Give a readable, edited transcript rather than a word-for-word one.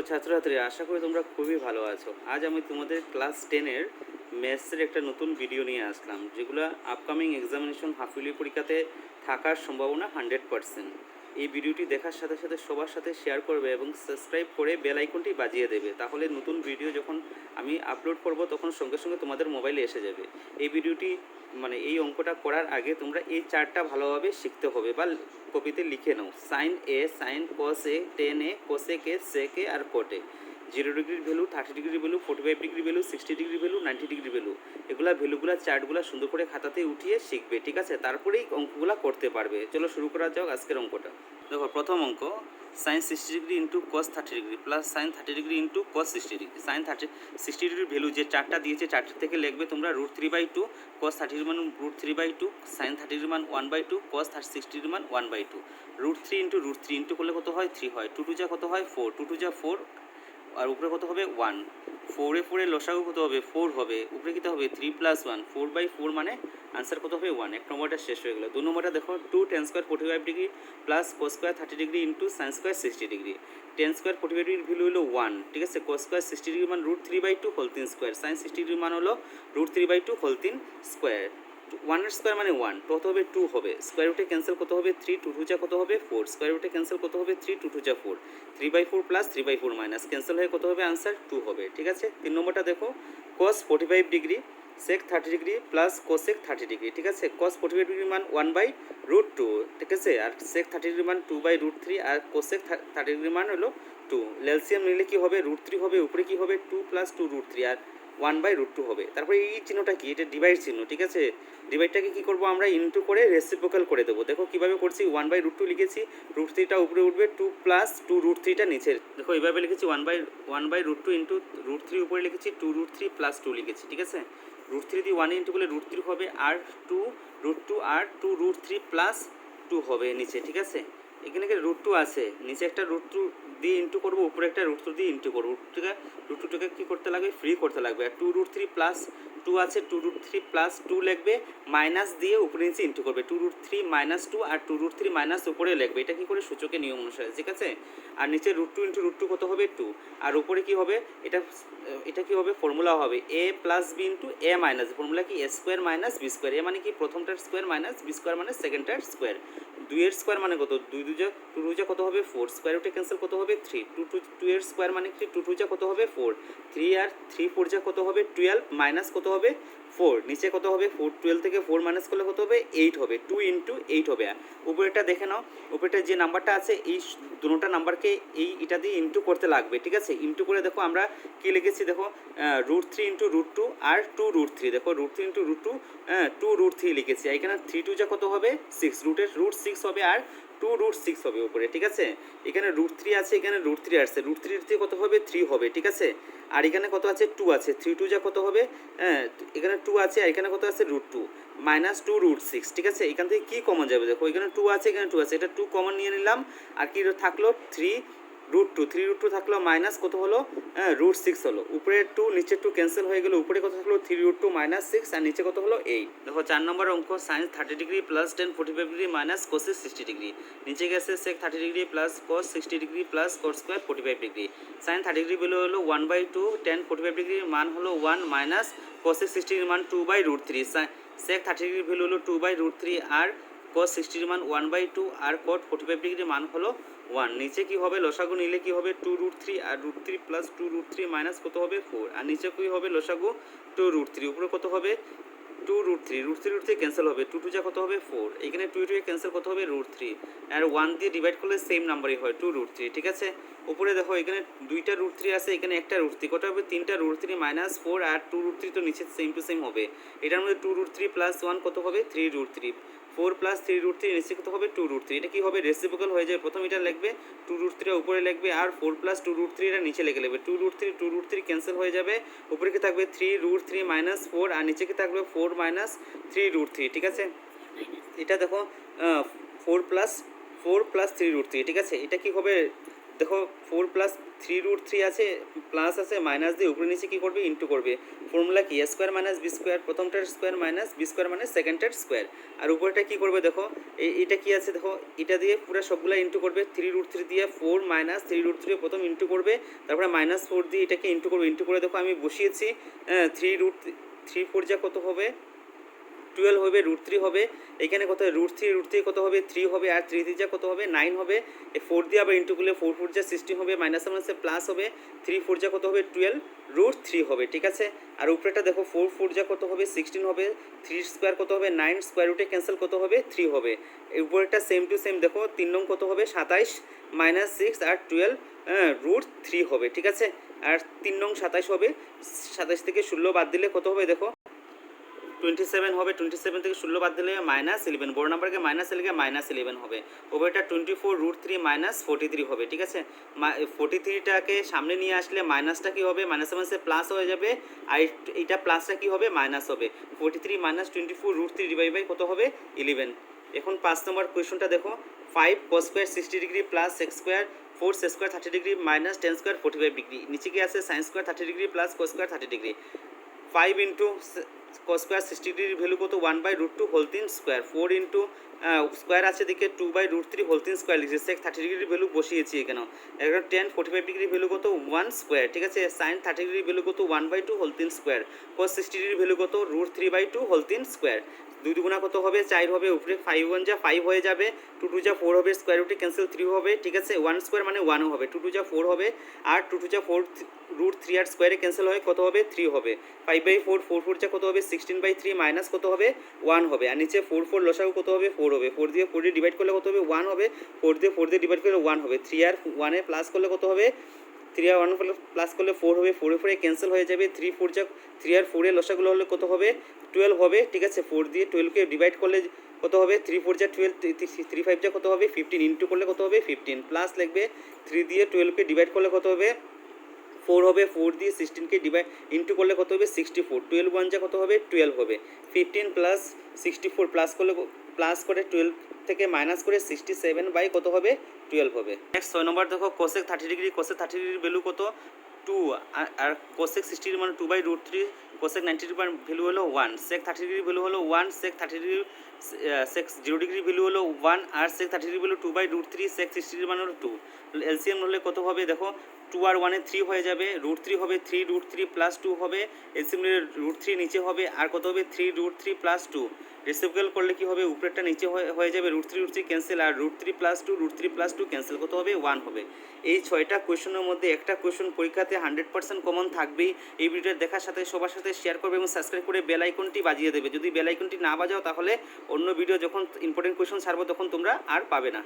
ছাত্রছাত্রীরা, আশা করি তোমরা খুবই ভালো আছো। আজ আমি তোমাদের ক্লাস 10-এর ম্যাথসের একটা নতুন ভিডিও নিয়ে আসলাম, যেগুলো আপকামিং এক্সামিনেশন হাফ ইয়ারলি পরীক্ষাতে থাকার সম্ভাবনা 100%। এই ভিডিওটি দেখার সাথে সাথে সবার সাথে শেয়ার করবে এবং সাবস্ক্রাইব করে বেল আইকনটি বাজিয়ে দেবে, তাহলে নতুন ভিডিও যখন আমি আপলোড করব তখন সঙ্গে সঙ্গে তোমাদের মোবাইলে এসে যাবে। এই ভিডিওটি এই অঙ্কটা করার আগে তোমরা এই চার্টটা ভালোভাবে শিখতে হবে বা কপিতে লিখে নাও। Sine A, sine cos A, tan A, cosec A, sec A আর কট এ। 0 ডিগ্রির value, 30 degree value, 45 degree value, 60 degree value, 90 degree value, এগুলা ভ্যালুগুলা চার্টগুলা সুন্দর করে খাতাতে উঠিয়ে শিখবে, ঠিক আছে? তারপরেই অঙ্কগুলা করতে পারবে। চলো শুরু করা যাক আজকের অঙ্কটা। দেখো, প্রথম অঙ্ক, sine 60 degree into cos 30 degree plus sine 30 degree into cos 60 degree. Sine 60 ডিগ্রির ভ্যালু যে চারটা দিয়েছে, চারটা থেকে লিখবে তোমরা √3/2, কস 30 ডিগ্রির মান √3/2, সাইন 30 ডিগ্রির মান 1/2, কস 60 ডিগ্রির মান 1/2। √3 ইন্টু √3 ইন্টু করলে কত হয়? 3 হয়। 2 2 যা কত হয়? 4। 2 2 যা 4, আর উপরে কত হবে? 1। 4 4 লসাগু কত হবে? 4 হবে। উপরে কত হবে? 3 + 1, 4/4, মানে আনসার কত হবে? 1। এক নম্বরটা শেষ হয়ে গেল। 2 নম্বরটা দেখো, 2 tan square 45 degree plus cos square 30 degree into sine square 60 degree. tan square 45 ডিগ্রির ভ্যালু হলো 1, ঠিক আছে? cos স্কোয়ার 60 ডিগ্রির মান √3/2 হোল 3 স্কোয়ার, সাইন 60 ডিগ্রির মান হলো √3/2 হোল 3 স্কোয়ার। 1 এর স্কোয়ার মানে 1, কত হবে? 2 হবে। স্কোয়ার রুটে ক্যান্সেল কত হবে? 3, 2 2 যা কত হবে? 4। স্কোয়ার রুটে ক্যান্সেল কত হবে? 3, 2 2 যা 4। 3/4 প্লাস 3/4 মাইনাস ক্যান্সেল হয়ে কত হবে? আনসার 2 হবে, ঠিক আছে? 3 নম্বরটা দেখো, cos 45 degree sec 30 degree plus cosec 30 degree, ঠিক আছে? cos 45 ডিগ্রির মান 1/√2, ঠিক আছে? আর sec 30 ডিগ্রির মান 2/√3, আর cosec 30 ডিগ্রির মান হলো 2। ল্যালসিয়াম নিলে কি হবে? √3 হবে, উপরে কি হবে? 2 + 2 √3, আর 1/√2 হবে। তারপরে এই চিহ্নটা কি? এটা ডিভাইড চিহ্ন, ঠিক আছে? ডিভাইডটাকে কী করবো আমরা? ইন্টু করে রেসিপ্রোকাল করে দেবো। দেখো কীভাবে করছি, 1/√2 লিখেছি, √3টা উপরে উঠবে, 2 + 2 √3টা নিচে। দেখো এইভাবে লিখেছি, 1/√2 ইন্টু √3 উপরে লিখেছি, 2 √3 + 2 লিখেছি, ঠিক আছে? √3 দিয়ে 1 ইন্টু করলে √3 হবে, আর 2 √2 আর 2 √3 + 2 হবে নিচে, ঠিক আছে? এখানে √2 আছে, নিচে একটা √2 দিয়ে ইন্টু করবো, উপরে একটা √2 দিয়ে ইন্টু করবো। √2টাকে কী করতে লাগবে? ফ্রি করতে লাগবে। আর 2 √3 + 2 আছে, 2 √3 + 2 লিখবে, মাইনাস দিয়ে উপরে নিচে ইন্টু করবে। 2 √3 - 2 আর 2 √3 মাইনাস উপরে লিখবে। এটা কী করে? সূচকের নিয়ম অনুসারে, ঠিক আছে? আর নিচে √2 ইন্টু √2 কত হবে? 2। আর উপরে কী হবে? এটা কী হবে? ফর্মুলা হবে a + b into a minus, formula কি? a² - b square. এ মানে কি? প্রথমটার স্কোয়ার মাইনাস b স্কোয়ার মানে সেকেন্ডটার স্কোয়ার। 2 এর স্কোয়ার মানে কত? 2 2 যা 2 2 যা কত হবে? 4। স্কোয়ার রুটে ক্যান্সেল কত হবে? 3। 2 এর স্কোয়ার মানে কি? 2 2 যা কত হবে? 4। 3 আর 3 4 যা কত হবে? 12, মাইনাস কত হবে? 4। নিচে কত হবে? 4। 12 থেকে 4 মাইনাস করলে কত হবে? 8 হবে। 2 ইন্টু 8 হবে। উপরেটা দেখে নাও, উপরেটা যে নাম্বারটা আছে, এই দুটোটা নাম্বারকে এটা দিয়ে ইন্টু করতে লাগবে, ঠিক আছে? ইন্টু করে দেখো আমরা কী লিখেছি, দেখো √3 ইন্টু √2 আর 2 √3। দেখো √3 ইন্টু √2, 2 √3 লিখেছি। এখানে 3 2 যা কত হবে? 6। রুটের √6 হবে, আর 2 √6 হবে উপরে, ঠিক আছে? এখানে √3 আছে, এখানে √3 আসছে, √3 দিয়ে কত হবে? 3 হবে, ঠিক আছে? আর এখানে কত আছে? 2 আছে, 3 2 যা কত হবে? এখানে 2 আছে, আর এখানে কত আছে? √2 - 2 √6, ঠিক আছে? এখান থেকে কী কমন যাবে? দেখো এখানে 2 আছে, এখানে 2 আছে, এটা 2 কমন নিয়ে নিলাম। আর কি থাকলো? 3 √2, 3 √2 থাকলো, মাইনাস কত হলো? √6 হলো। উপরে 2 নিচে 2 ক্যান্সেল হয়ে গেলো, উপরে কত থাকলো? 3 √2 - 6, আর নিচে কত হলো? 8। দেখো 4 নম্বর অঙ্ক, sine 30 degree plus tan 45 degree minus cosec 60 degree. নিচে গেছে sec 30 degree plus cos 60 degree plus cot square 45 degree. Sine 30 degree value হলো 1/2, টেন 45 ডিগ্রির মান হলো 1, মাইনাস কোসেক 60 ডিগ্রির মান 2/√3। সেক 30 ডিগ্রির ভ্যালু হলো 2/√3, আর cos 60 ডিগ্রির মান 1/2, আর cot 45 ডিগ্রির মান হলো 1। নিচে কি হবে? লসাগু নিলে কি হবে? 2 √3 আর √3 প্লাস 2 √3 মাইনাস কত হবে? 4। আর নিচে কি হবে? লসাগু 2 √3, উপরে কত হবে? 2 √3, √3 ক্যান্সেল হবে, 2 2 যা কত হবে? 4। এখানে 2 2 ক্যান্সেল কত হবে? √3, আর 1 দিয়ে ডিভাইড করলে সেম নাম্বারই হয়, 2 √3, ঠিক আছে? উপরে দেখো এখানে 2টা √3 আছে, এখানে একটা √3, কত হবে? 3টা √3 - 4, আর 2 √3 তো নিচে সেম টু সেম হবে। এটার মধ্যে 2 √3 + 1 কত হবে? 3 √3। 4 + 3 √3 নিচে কত হবে? 2 √3। এটা কি হবে? রেসিপ্রোকাল হয়ে যায়। প্রথম এটা লিখবে, 2 √3 উপরে লিখবে, আর 4 + 2 √3 এটা নিচে লিখে নেবে। 2 √3 ক্যান্সেল হয়ে যাবে, উপরে কি থাকবে? 3 √3 - 4, আর নিচে কি থাকবে? 4 - 3 √3, ঠিক আছে? এটা দেখো 4 + 3 √3, ঠিক আছে? এটা কি হবে? দেখো 4+3√3 আছে, প্লাস আছে, মাইনাস দিয়ে উপরে নিচে কী করবে, ইন্টু করবে। ফর্মুলা কি, a² - b², প্রথমটার স্কোয়ার মাইনাস b² মানে সেকেন্ডটার স্কোয়ার। আর উপরেটা কী করবে দেখো, এটা কি আছে দেখো, এটা দিয়ে পুরো সবগুলো ইন্টু করবে। 3√3 দিয়ে 4 মাইনাস 3√3 প্রথম ইন্টু করবে, তারপরে -4 দিয়ে এটাকে ইন্টু করবে। ইন্টু করে দেখো আমি বসিয়েছি 3 4 যা কত হবে 12 হবে, √3 হবে। এখানে কত হবে √3 কত হবে 3 হবে, আর 3 3 যা কত হবে 9 হবে। এই 4 দিয়ে আবার ইন্টু করলে 4 4 যা 16 হবে, মাইনাস মাইনাসে প্লাস হবে, 3 4 যা কত হবে 12 √3 হবে, ঠিক আছে। আর উপরেটা দেখো 4 4 যা কত হবে 16 হবে, 3 স্কোয়ার কত হবে 9, স্কোয়ার রুটে ক্যান্সেল কত হবে 3 হবে। এই উপরেটা সেম টু সেম দেখো 3 নং কত হবে 27 -6 আর 12 √3 হবে, ঠিক আছে। আর 3 নং 27 হবে, 27 থেকে 16 বাদ দিলে কত হবে দেখো 27 হবে। 27 থেকে 16 বাদ দিলে -11, বড় নাম্বারকে মাইনাস এলে -11 হবে। ওভারটা 24√3 - 43 হবে, ঠিক আছে। 43টাকে সামনে নিয়ে আসলে মাইনাসটা কী হবে, মাইনাসে মাইনাসে প্লাস হয়ে যাবে, আর এইটা প্লাসটা কী হবে মাইনাস হবে। 43 - 24√3 ডিভাইড বাই কত হবে 11। এখন 5 নম্বর কোয়েশনটা দেখো, 5 cos square 60 degree plus sex square 4 sec square 30 degree minus 10 square 45 degree. নিচে কি আছে sine square 30 degree plus cos square 30 degree. 5 into cos square 60 ডিগ্রির ভ্যালু কত 1/√2 হোল 3 স্কোয়ার। 4 ইন্টু স্কোয়ার আছে দিকে 2/√3 হোল 3 স্কোয়ার লিখছে। সেক 30 ডিগ্রির ভ্যালু বসিয়েছি এখানে। এখন 10 45 ডিগ্রির ভ্যালু কত 1 স্কোয়ার, ঠিক আছে। সাইন 30 ডিগ্রির ভ্যালু কত 1/2 হোল 3 স্কোয়ার। cos 60 ডিগ্রির ভ্যালু কত √3/2 হোল 3 স্কোয়ার। 2 দুগুণা কত হবে 4 হবে, উপরে 5 1 যা 5 হয়ে যাবে, 2 2 যা 4 হবে, স্কোয়ার রুটে ক্যান্সেল 3 হবে, ঠিক আছে। 1 স্কোয়ার মানে 1 হবে, 2 2 যা 4 হবে, আর 2 2 যা 4 √3 আর স্কোয়ারে ক্যান্সেল হয় কত হবে 3 হবে। 5/4 4 4 যা কত হবে 16/3 মাইনাস কত হবে 1 হবে। আর নিচে 4 4 লসাগু কত হবে 4 হবে। 4 দিয়ে 4 দিয়ে ডিভাইড করলে কত হবে 1 হবে। 4 দিয়ে ডিভাইড করলে 1 হবে। 3 আর 1 এ প্লাস করলে কত হবে 3 আর 1 প্লাস করলে 4 হবে। 4 এ 4 ক্যান্সেল হয়ে যাবে। 3 4 যা 3 আর 4 এর লসাগুলো হলে কত হবে 12 হবে, ঠিক আছে। 4 দিয়ে 12কে ডিভাইড করলে কত হবে 3 4 যা 12 3 5 যা কত হবে 15 ইন্টু করলে কত হবে 15 প্লাস লিখবে 3 দিয়ে 12কে ডিভাইড করলে কত হবে 4 হবে। 4 দিয়ে 16কে ডিভাইড ইন্টু করলে কত হবে 64। 12 1 যা কত হবে 12 হবে। 15 প্লাস 64 প্লাস করলে প্লাস করে 12 থেকে মাইনাস করে 67 বাই কত হবে 12 হবে। নেক্সট 6 নম্বর দেখো কোসেক 30 ডিগ্রি। কোসেক 30 ডিগ্রির ভ্যালু কত 2, আর কোসেক 60 মানে 2/√3। কোসেক 90 ডিগ্রির ভ্যালু হলো 1। সেক 30 ডিগ্রির ভ্যালু হলো 1। সেক 30 ডিগ্রি সেক 0 ডিগ্রির ভ্যালু হলো 1, আর সেক 30 ডিগ্রির ভ্যালু 2/√3। সেক 60 ডিগ্রি মানে হলো 2। এলসিএম হলে কত হবে দেখো 2 আর 1 এ 3 হয়ে যাবে, √3 হবে, 3√3 প্লাস 2 হবে। এলসিএম √3 নিচে হবে, আর কত হবে 3√3 প্লাস 2। রেসিপ্রোকাল করলে কি হবে উপরেরটা নিচে হয়ে যাবে, √3 ক্যান্সেল, আর √3 প্লাস 2 √3 প্লাস 2 ক্যান্সেল, কত হবে 1 হবে। এই 6টা কোয়েশনের মধ্যে একটা কোয়েশন পরীক্ষাতে 100% কমন থাকবেই। এই ভিডিও দেখার সাথে সবার সাথে শেয়ার করবে এবং সাবস্ক্রাইব করে বেল আইকনটি বাজিয়ে দেবে। যদি বেল আইকনটি না বাজাও তাহলে অন্য ভিডিও যখন ইম্পর্টেন্ট কোয়েশন ছাড়বো তখন তোমরা আর পাবে না।